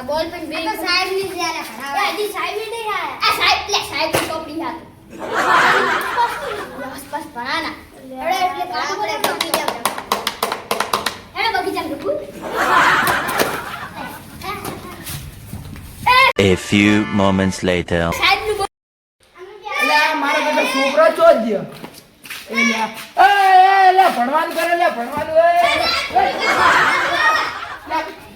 આ બોલ પેન બે તો સાહેબ ની જયારે ખરાબ હજી સાહેબ ને નહીં આયા આ સાહેબ લે સાહેબ ની ચોપડી હાથ બસ ભણાના અરે એટલે કામ કરે તો બીજા એને બગીચા રૂકું A few moments later. સાહેબ નું એટલે આ મારો બેટો છોકરો ચો જ ગયો લે ભણવાનું કરે લે ભણવાનું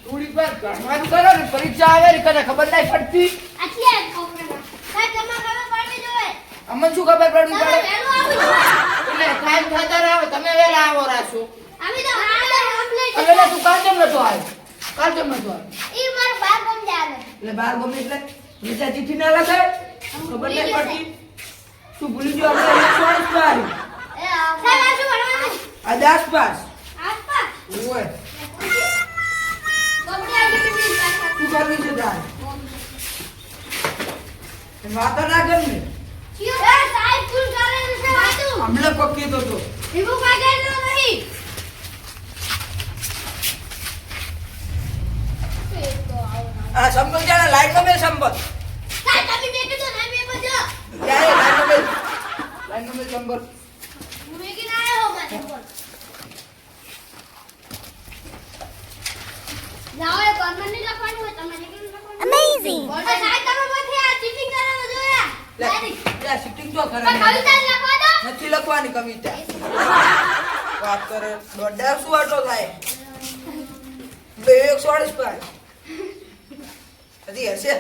થોડી વાર ભણવાનું કરો ને પરીક્ષા આવે ને કને ખબર નહીં પડતી આટલે ખબર સાહેબ તમારે ખબર પડવી જોઈએ અમને શું ખબર પડવી તમે પડે વેલું આવું જોઈએ એટલે ટાઈમ થતા રહો તમે વેલા આવો રાશો અમે તો હાલે કમ્પ્લીટ એટલે તું કાલ કેમ નતો આવ્યો કાલ કેમ નતો આવ્યો ઈ મારો બાર ગમ જાય એટલે બાર ગમે એટલે નીચે ચીઠી ના લખાય ખબર નહીં પડતી તું ભૂલી ગયો આપણે 140 પાસ એ સાહેબ આ શું ભણવાનું આ 10 પાસ આસપાસ ઓય કપડે આવી ગઈ શું કરવી છે તાર વાતો ના કર ને ક્યું એ સાહેબ ફૂલ કરે છે વાતું હમણે પક્કી તો રીમુ કાગે નહીં આ સંપલ જાણે લાઈન માં મેં સંપલ સાહેબ તમે મેકે તો ના મે બજો ત્યારે લાઈન માં સંપલ મેકે ના આયો હો માથે પર જાઓ એ ગવર્નમેન્ટ ની લખવાનું હોય તમારે કે લખવાનું અમેઝિંગ સાહેબ તમે મોથી આ ચીટિંગ કરવા જોયા લે શિફ્ટિંગ જો કરે પણ કવિતા લખવા દો નથી લખવાની કવિતા વાત કરે દોડા શું આટલો થાય 140 પાસ હજી હશે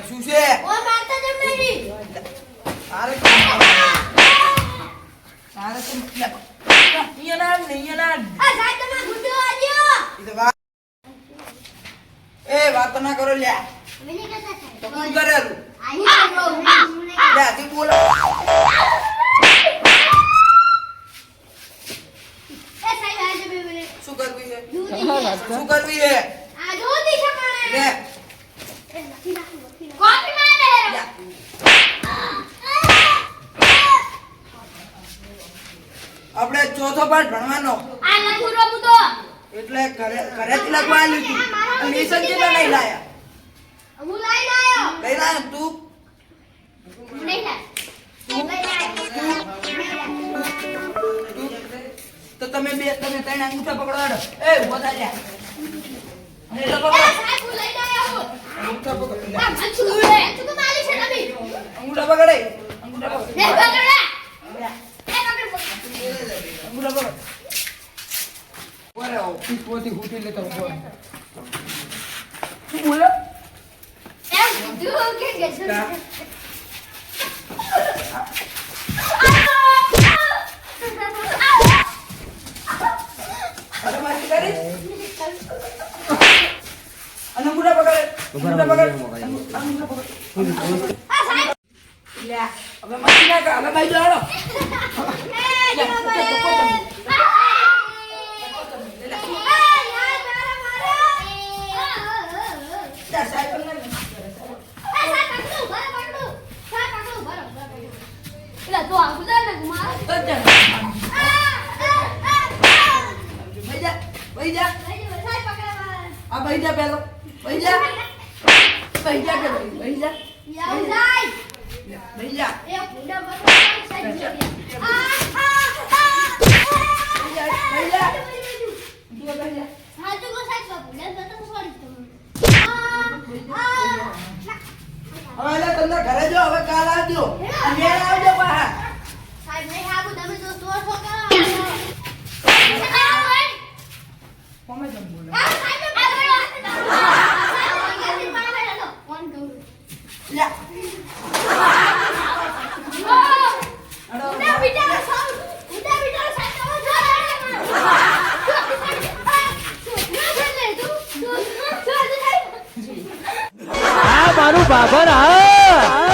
શું છે તારે વાતો ના કરો લ્યા તો કોણ કરેલું લ્યા તી બોલો શું કરવી છે શું કરવી છે લે આપણે ચોથો પાઠ ભણવાનો એટલે ઘરેથી લખવા લીધું લેસન કેટલા નહીં લાયા લઈ લાયો તું તો તમે ત્રણ અંગૂઠા પકડો હેડો એ ઉભો થા જા અને તો પકડો અંગૂઠા પકડો અંગૂઠા પકડે અંગૂઠા પકડો ઓરે ઓફિસ પોતી ઉઠી લેતો બોલ શું બોલો અરે મારી કરી અંગૂઠા પકડે અંગૂઠા પકડે લ્યા હવે મસ્તી ના કર હવે ભાઈ જાડો ભાઈ જા પેલો ભાઈ જા ભાઈ જા કે ભાઈ જા ભાઈ જા હવે તમને ઘરે જો હવે કાલ આવજો અને આવજો બહાર સાહેબ નહીં આવું તમે તો ચોર છો કરો કોમે જમ બોલે લ્યા આ મારું બાબર હા